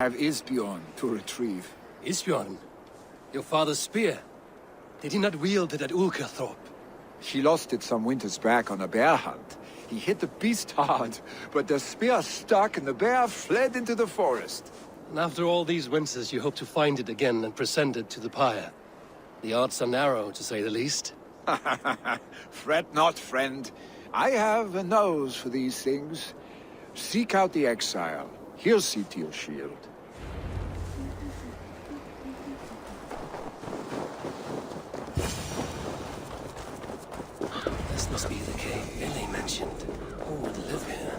Have Isbjorn to retrieve. Isbjorn? Your father's spear? Did he not wield it at Ulkerthorpe? She lost it some winters back on a bear hunt. He hit the beast hard, but the spear stuck and the bear fled into the forest. And after all these winters, you hope to find it again and present it to the pyre. The odds are narrow, to say the least. Fret not, friend. I have a nose for these things. Seek out the exile. He'll see to your shield. This must be the cave Billy mentioned. Who would live here?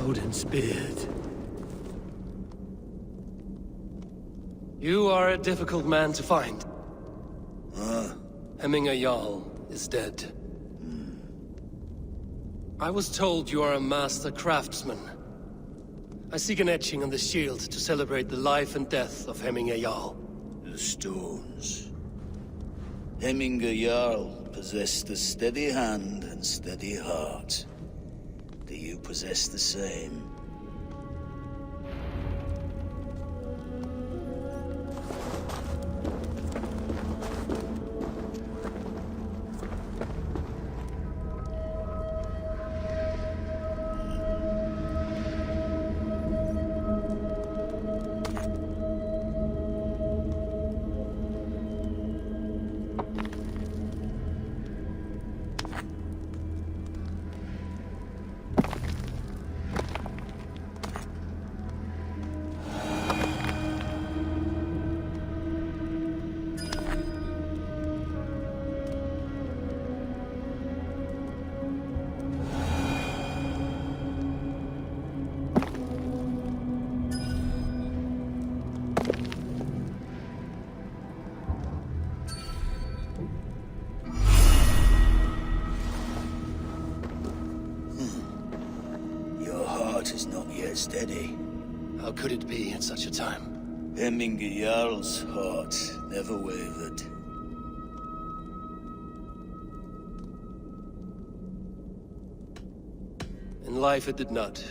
Odin's beard. You are a difficult man to find. Hemminger Jarl is dead. I was told you are a master craftsman. I seek an etching on the shield to celebrate the life and death of Hemminger Jarl. The stones. Hemminger Jarl possessed a steady hand and steady heart. Do you possess the same? Is not yet steady. How could it be at such a time? Hemminger Jarl's heart never wavered. In life it did not,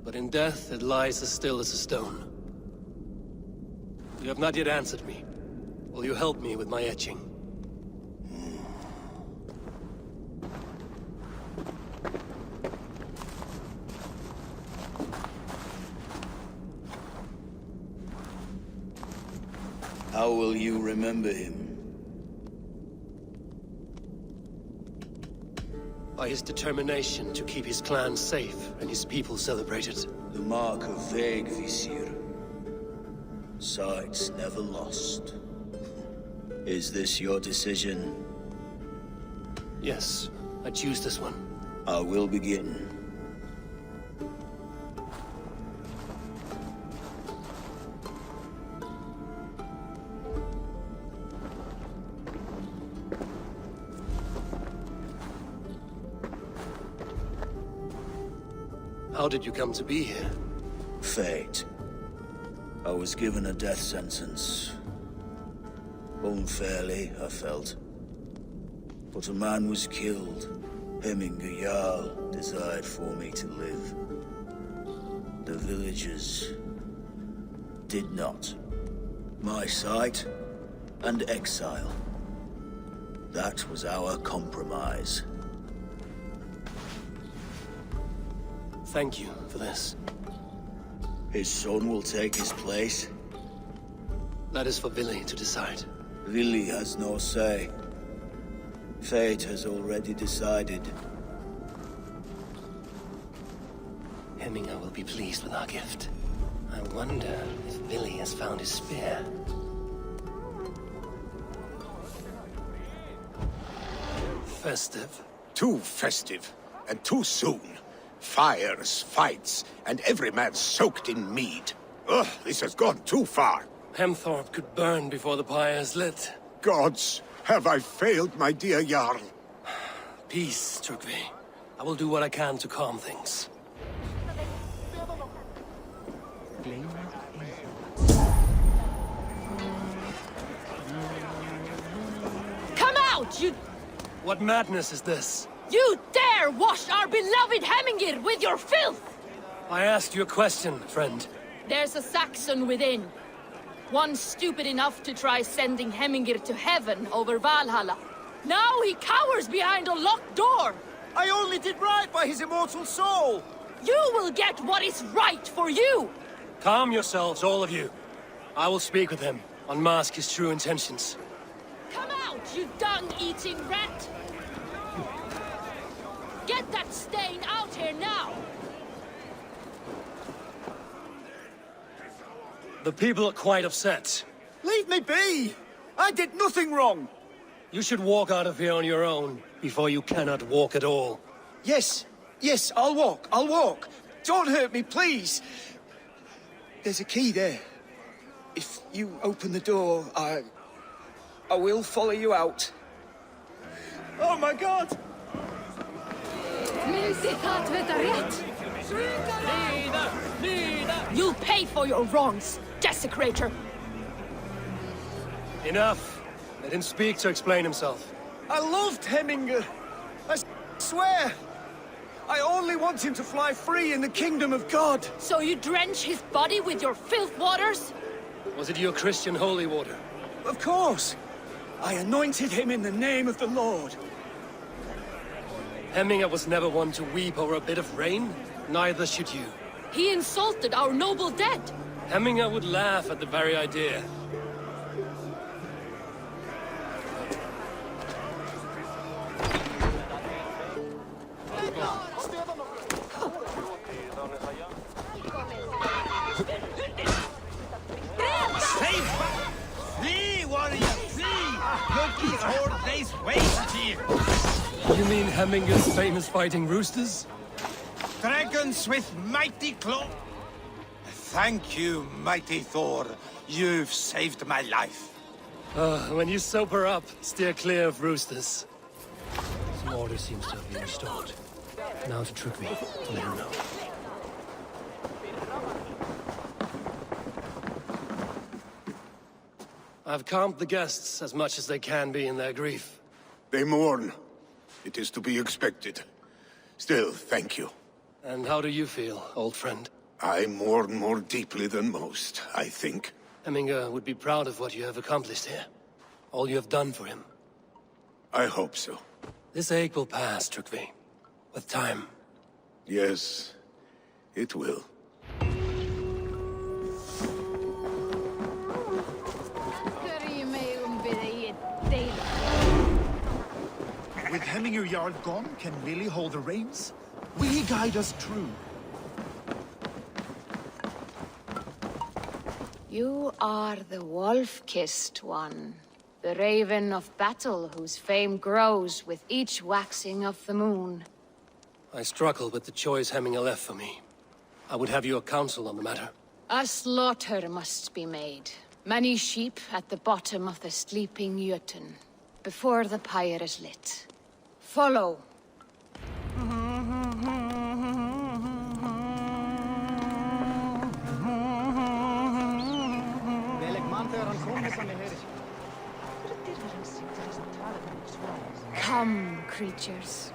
but in death it lies as still as a stone. You have not yet answered me. Will you help me with my etching? How will you remember him? By his determination to keep his clan safe and his people celebrated. The mark of Veigvisir. Sights never lost. Is this your decision? Yes, I choose this one. I will begin. How did you come to be here? Fate. I was given a death sentence. Unfairly, I felt. But a man was killed. Hemminger Jarl desired for me to live. The villagers did not. My sight and exile. That was our compromise. Thank you for this. His son will take his place. That is for Billy to decide. Billy has no say. Fate has already decided. Hemminger will be pleased with our gift. I wonder if Billy has found his spear. Festive. Too festive, and too soon. Fires, fights, and every man soaked in mead. Ugh, this has gone too far. Hemthorpe could burn before the pyre is lit. Gods, have I failed my dear Jarl? Peace, Turkvi. I will do what I can to calm things. Come out, you... What madness is this? You dare wash our beloved Hemingir with your filth! I asked you a question, friend. There's a Saxon within. One stupid enough to try sending Hemingir to heaven over Valhalla. Now he cowers behind a locked door! I only did right by his immortal soul! You will get what is right for you! Calm yourselves, all of you. I will speak with him, unmask his true intentions. Come out, you dung-eating rat! Get that stain out here now! The people are quite upset. Leave me be! I did nothing wrong! You should walk out of here on your own, before you cannot walk at all. Yes, yes, I'll walk. Don't hurt me, please! There's a key there. If you open the door, I will follow you out. Oh my god! You'll pay for your wrongs, desecrator! Enough! Let him speak to explain himself. I loved Hemingr. I swear. I only want him to fly free in the kingdom of God. So you drench his body with your filth waters? Was it your Christian holy water? Of course. I anointed him in the name of the Lord. Hemingr was never one to weep over a bit of rain. Neither should you. He insulted our noble dead. Hemingr would laugh at the very idea. Flee, warrior, flee! Loki's whole place waits here! You mean Heminger's famous fighting roosters? Dragons with mighty claw. Thank you, mighty Thor. You've saved my life. When you sober up, steer clear of roosters. Some order seems to have been restored. Now to trick me, to let him know. I've calmed the guests as much as they can be in their grief. They mourn. It is to be expected. Still, thank you. And how do you feel, old friend? I mourn more deeply than most, I think. Hemingr would be proud of what you have accomplished here. All you have done for him. I hope so. This ache will pass, Trygve. With time. Yes, it will. With Hemingr Jarl gone, can Lily hold the reins? Will he guide us true? You are the wolf-kissed one. The raven of battle whose fame grows with each waxing of the moon. I struggle with the choice Hemingr left for me. I would have your counsel on the matter. A slaughter must be made. Many sheep at the bottom of the sleeping Jötun, before the pyre is lit. Follow. Come, creatures.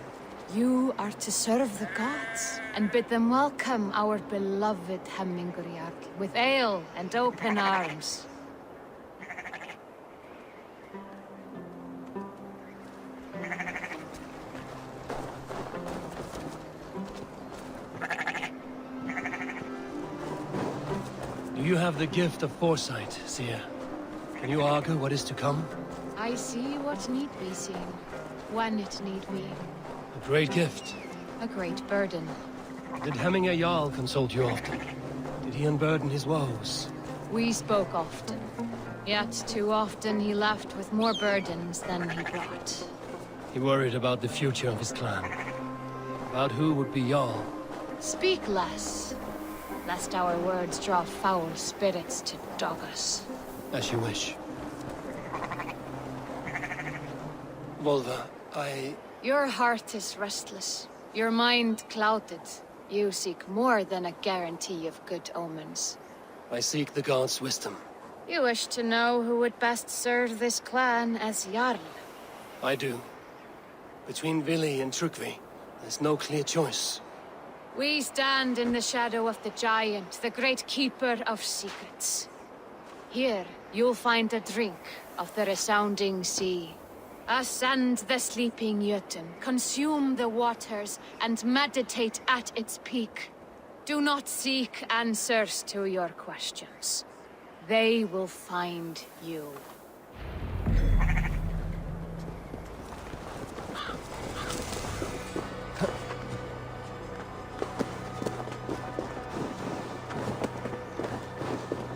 You are to serve the gods, and bid them welcome our beloved Hemingr Jarl with ale and open arms. Do you have the gift of foresight, Seer? Can you argue what is to come? I see what need be seen, when it need be. A great gift. A great burden. Did Hemingr Jarl consult you often? Did he unburden his woes? We spoke often. Yet too often he left with more burdens than he brought. He worried about the future of his clan. About who would be Jarl. Speak less, lest our words draw foul spirits to dog us. As you wish. Volva, Your heart is restless. Your mind clouded. You seek more than a guarantee of good omens. I seek the gods' wisdom. You wish to know who would best serve this clan as Jarl? I do. Between Vili and Trukvi, there's no clear choice. We stand in the shadow of the giant, the great keeper of secrets. Here, you'll find a drink of the resounding sea. Ascend the sleeping Jötun, consume the waters, and meditate at its peak. Do not seek answers to your questions. They will find you.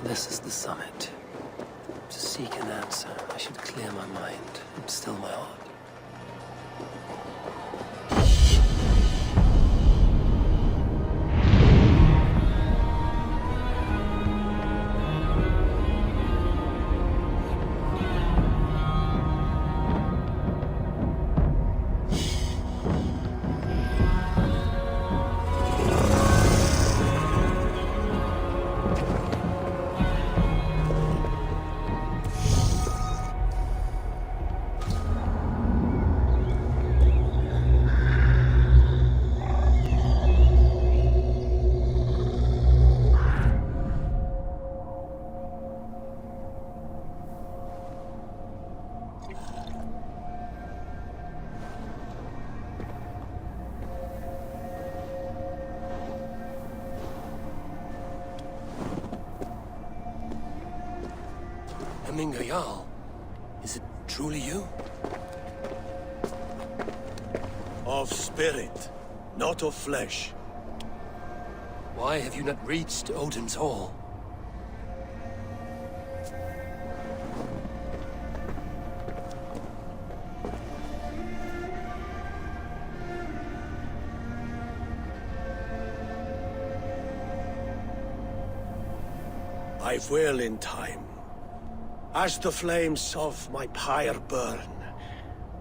This is the summit. To seek an answer, I should clear my mind and still my heart. Jarl, is it truly you? Of spirit, not of flesh. Why have you not reached Odin's Hall? I will in time. As the flames of my pyre burn,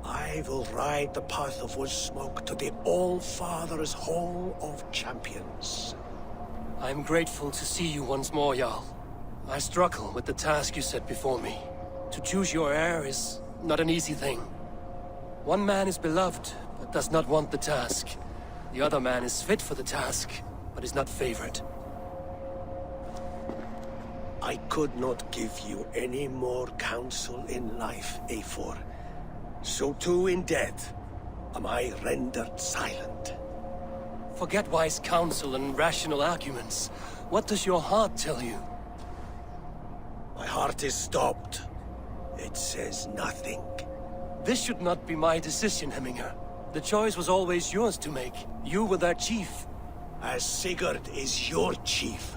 I will ride the path of wood smoke to the All-Father's Hall of Champions. I'm grateful to see you once more, Jarl. I struggle with the task you set before me. To choose your heir is not an easy thing. One man is beloved, but does not want the task. The other man is fit for the task, but is not favored. I could not give you any more counsel in life, Eivor. So too in death am I rendered silent. Forget wise counsel and rational arguments. What does your heart tell you? My heart is stopped. It says nothing. This should not be my decision, Hemminger. The choice was always yours to make. You were their chief. As Sigurd is your chief.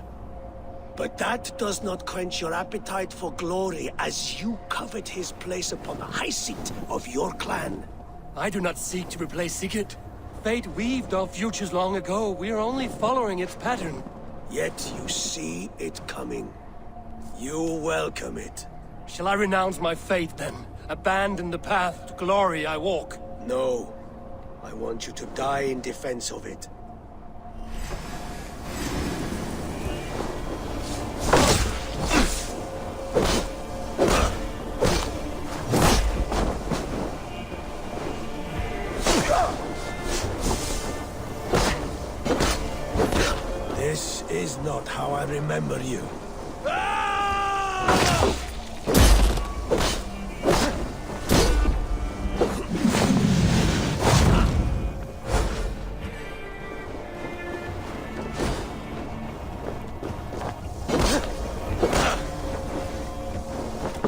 But that does not quench your appetite for glory as you covet his place upon the high seat of your clan. I do not seek to replace Sigurd. Fate weaved our futures long ago. We are only following its pattern. Yet you see it coming. You welcome it. Shall I renounce my faith then? Abandon the path to glory I walk? No. I want you to die in defense of it. This is not how I remember you.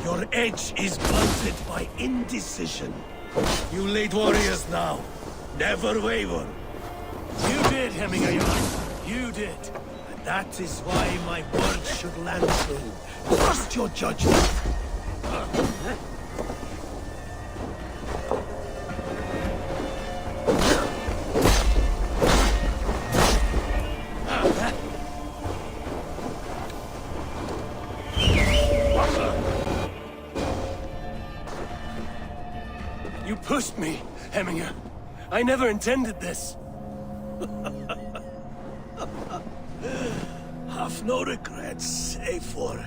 Your edge is blunted by indecision. You lead warriors now. Never waver. You did, Hemminger. You did. And that is why my words should land true. Trust your judgment. You pushed me, Hemminger. I never intended this. A have no regrets, Eivor.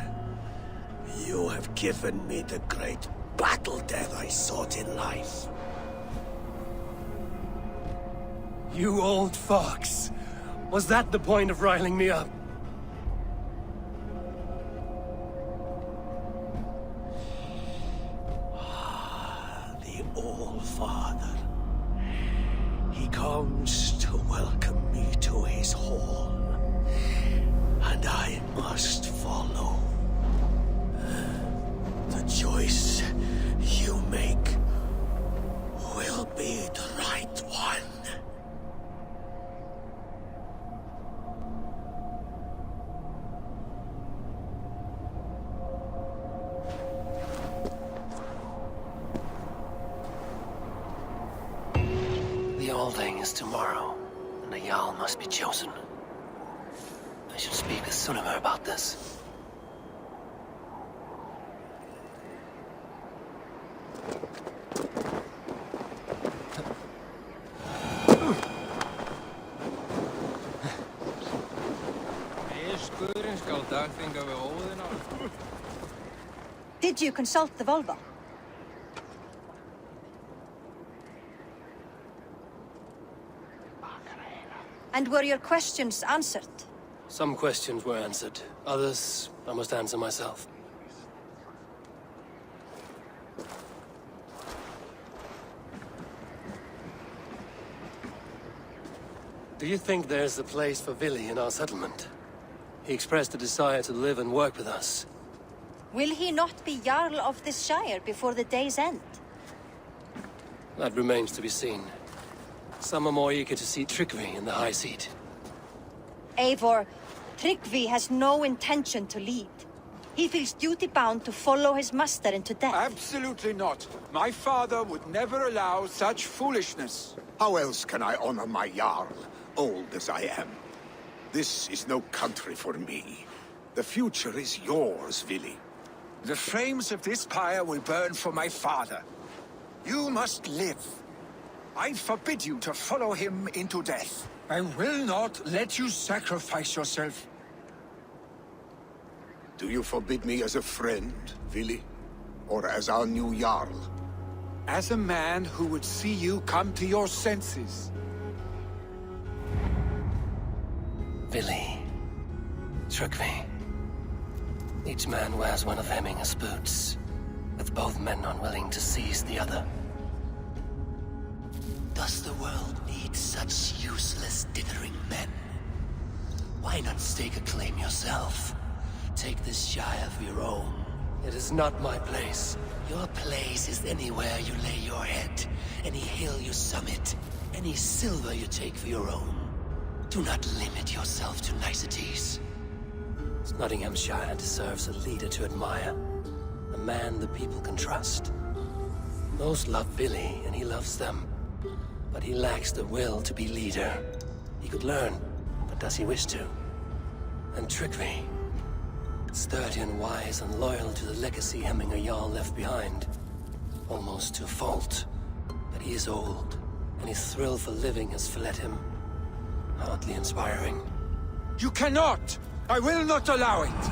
You have given me the great battle death I sought in life. You old fox. Was that the point of riling me up? The All-Father. He comes to welcome me to his hall. And I must follow. The choice you make will be the right one. The Alding is tomorrow, and a Jarl must be chosen. I should speak with Sunnema about this. Did you consult the Volva? And were your questions answered? Some questions were answered. Others, I must answer myself. Do you think there's a place for Vili in our settlement? He expressed a desire to live and work with us. Will he not be Jarl of this Shire before the day's end? That remains to be seen. Some are more eager to see Tryggvi in the high seat. Eivor, Tryggvi has no intention to lead. He feels duty-bound to follow his master into death. Absolutely not. My father would never allow such foolishness. How else can I honor my Jarl, old as I am? This is no country for me. The future is yours, Vili. The flames of this pyre will burn for my father. You must live. I forbid you to follow him into death. I will not let you sacrifice yourself. Do you forbid me as a friend, Vili? Or as our new Jarl? As a man who would see you come to your senses. Vili. Tryggvi. Each man wears one of Hemminger's boots, with both men unwilling to seize the other. Does the world need such useless, dithering men? Why not stake a claim yourself? Take this Shire for your own. It is not my place. Your place is anywhere you lay your head, any hill you summit, any silver you take for your own. Do not limit yourself to niceties. Nottinghamshire deserves a leader to admire. A man the people can trust. Most love Vili, and he loves them. But he lacks the will to be leader. He could learn, but does he wish to? And Tryggvi, sturdy and wise and loyal to the legacy Hemminger Jarl left behind. Almost to a fault. But he is old, and his thrill for living has fled him. Hardly inspiring. You cannot! I will not allow it!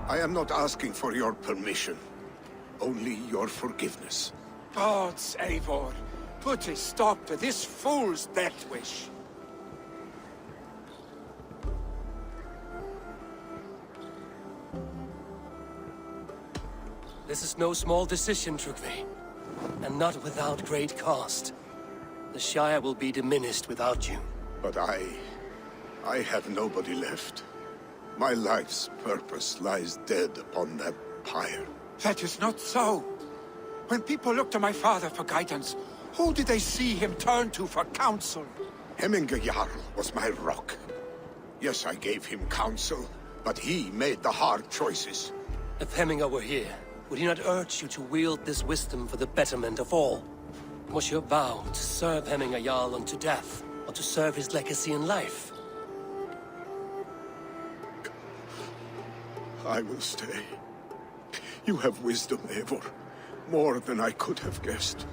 I am not asking for your permission. Only your forgiveness. Gods, Eivor, put a stop to this fool's death wish. This is no small decision, Tryggvi. And not without great cost. The Shire will be diminished without you. But I have nobody left. My life's purpose lies dead upon that pyre. That is not so. When people look to my father for guidance, who did they see him turn to for counsel? Hemminger Jarl was my rock. Yes, I gave him counsel, but he made the hard choices. If Hemminger were here, would he not urge you to wield this wisdom for the betterment of all? Was your vow to serve Hemminger Jarl unto death, or to serve his legacy in life? I will stay. You have wisdom, Eivor. More than I could have guessed.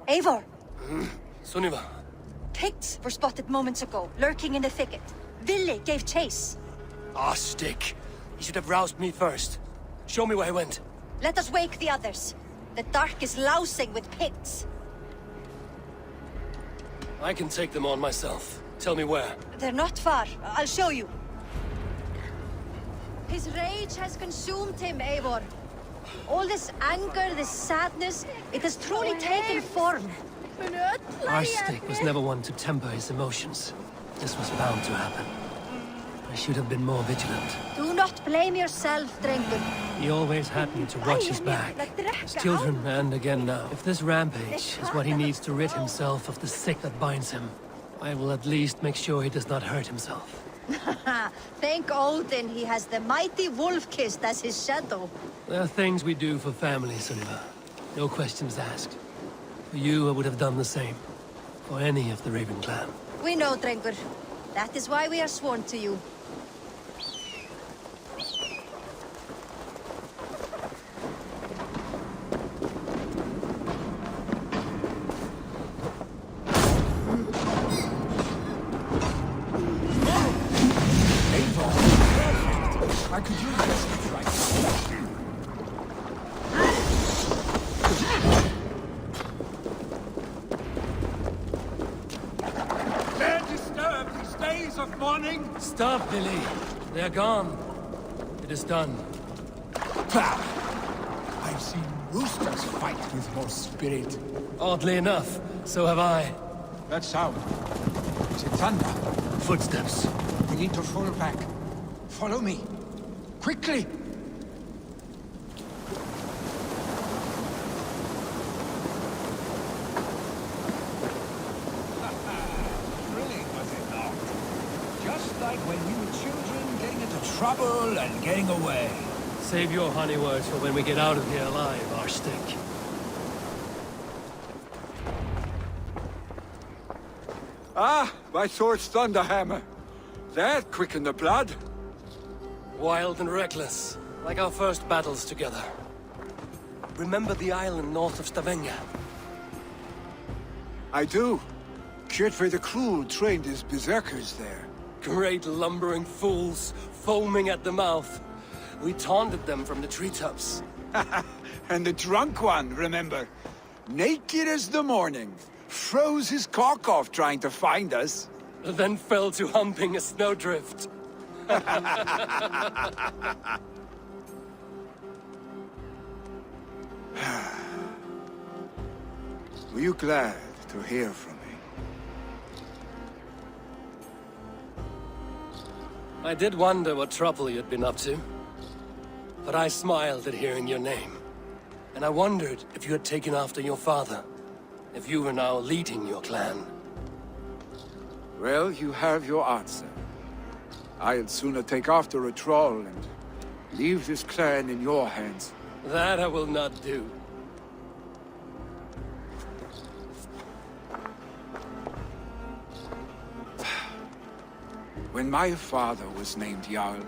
Eivor, Sunniva, Picts were spotted moments ago, lurking in the thicket. Vili gave chase. ah, stick. You should have roused me first. Show me where he went. Let us wake the others. The dark is lousing with Picts. I can take them on myself. Tell me where. They're not far. I'll show you. His rage has consumed him, Eivor. All this anger, this sadness, it has truly taken form. Arstic was never one to temper his emotions. This was bound to happen. I should have been more vigilant. Do not blame yourself, Drengur. He always had me to watch his back. As children, and again now. If this rampage is what he needs to rid himself of the sick that binds him, I will at least make sure he does not hurt himself. Thank Odin he has the mighty Wolf-Kissed as his shadow. There are things we do for family, Sunniva. No questions asked. For you, I would have done the same. For any of the Raven clan. We know, Drengur. That is why we are sworn to you. I could use this right now. Dare disturb these days of mourning? Stop, Billy. They're gone. It is done. Bah! I've seen roosters fight with more spirit. Oddly enough, so have I. That sound. Is it thunder? Footsteps. We need to fall back. Follow me. Quickly! Thrilling, was it not? Just like when we were children, getting into trouble and getting away. Save your honey words for when we get out of here alive, Arstic. Ah, my sword's thunderhammer. That quickened the blood. Wild and reckless, like our first battles together. Remember the island north of Stavanger? I do. Kjotve the Cruel trained his berserkers there. Great lumbering fools, foaming at the mouth. We taunted them from the treetops. And the drunk one, remember? Naked as the morning. Froze his cock off trying to find us. Then fell to humping a snowdrift. Were you glad to hear from me? I did wonder what trouble you'd been up to. But I smiled at hearing your name. And I wondered if you had taken after your father. If you were now leading your clan. Well, you have your answer. I'd sooner take after a troll and leave this clan in your hands. That I will not do. When my father was named Jarl,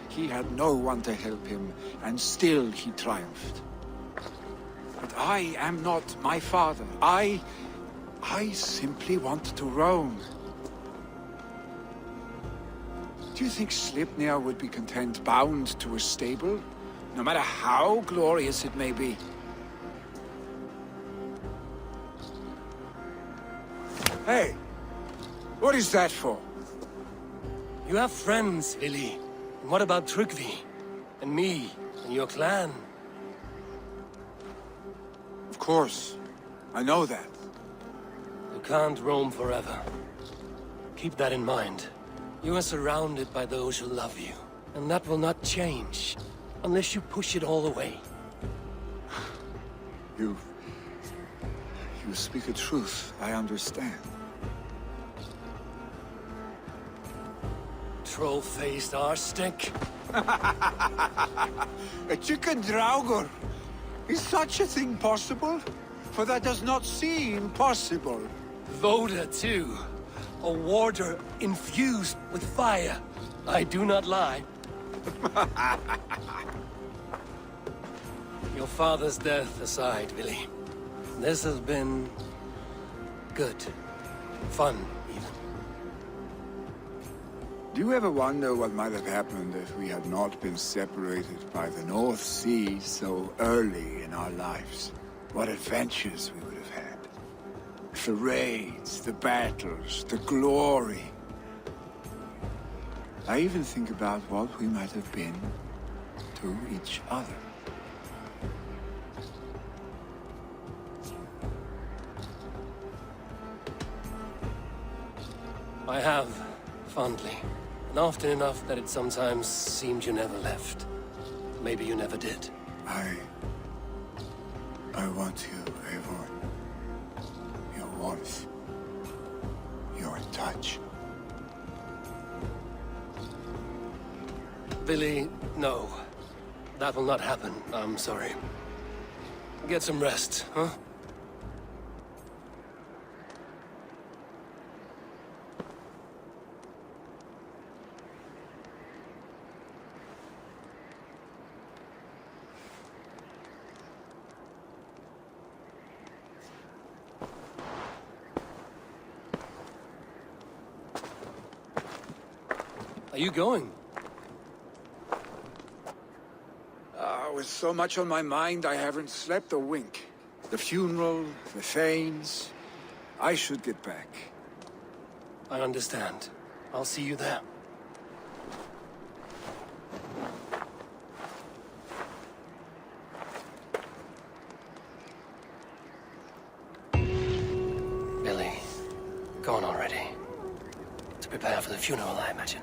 he had no one to help him, and still he triumphed. But I am not my father. I simply want to roam. Do you think Sleipnir would be content bound to a stable, no matter how glorious it may be? Hey, what is that for? You have friends, Vili. And what about Tryggvi? And me? And your clan? Of course. I know that. You can't roam forever. Keep that in mind. You are surrounded by those who love you. And that will not change. Unless you push it all away. You speak a truth. I understand. Troll-faced Arstic. A chicken draugur. Is such a thing possible? For that does not seem possible. Voda, too. A warder infused with fire. I do not lie. Your father's death aside, Vili. This has been Good. Fun, even. Do you ever wonder what might have happened if we had not been separated by the North Sea so early in our lives? What adventures we would have had. The raids, the battles, the glory. I even think about what we might have been to each other. I have, fondly. And often enough that it sometimes seemed you never left. Maybe you never did. I want you, Eivor. Your warmth. Your touch. Billy, no. That will not happen. I'm sorry. Get some rest, huh? Are you going? With so much on my mind, I haven't slept a wink. The funeral, the Thanes. I should get back. I understand. I'll see you there. Billy, gone already. To prepare for the funeral, I imagine.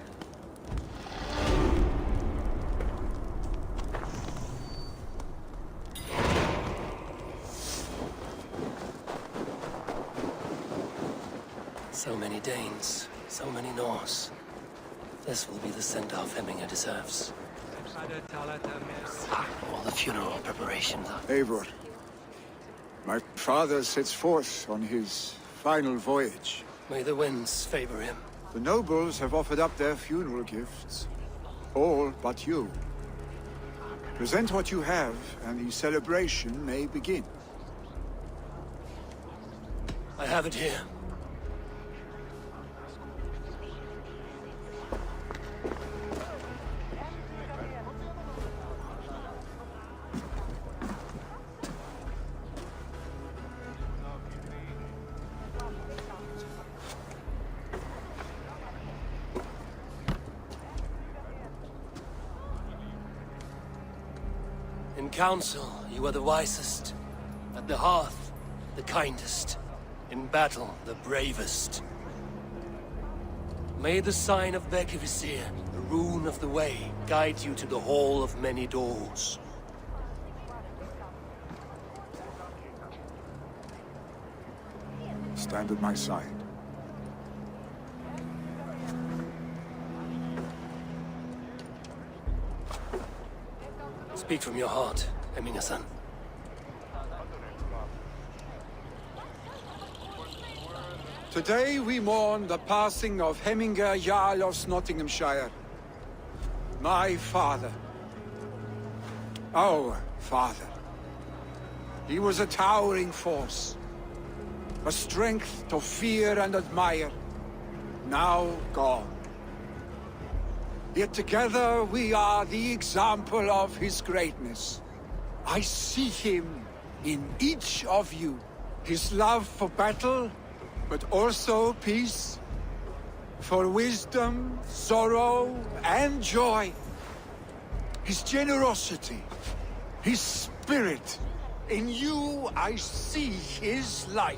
So many Danes, so many Norse. This will be the send-off Hemminger deserves. All the funeral preparations are... Eivor. My father sets forth on his final voyage. May the winds favor him. The nobles have offered up their funeral gifts. All but you. Present what you have, and the celebration may begin. I have it here. In council, you are the wisest. At the hearth, the kindest. In battle, the bravest. May the sign of Bekivisir, the rune of the way, guide you to the Hall of Many Doors. Stand at my side. Speak from your heart, Hemminger-san. Today we mourn the passing of Hemminger Jarl of Nottinghamshire. My father. Our father. He was a towering force. A strength to fear and admire. Now gone. Yet together we are the example of his greatness. I see him in each of you. His love for battle, but also peace. For wisdom, sorrow, and joy. His generosity, his spirit. In you I see his life.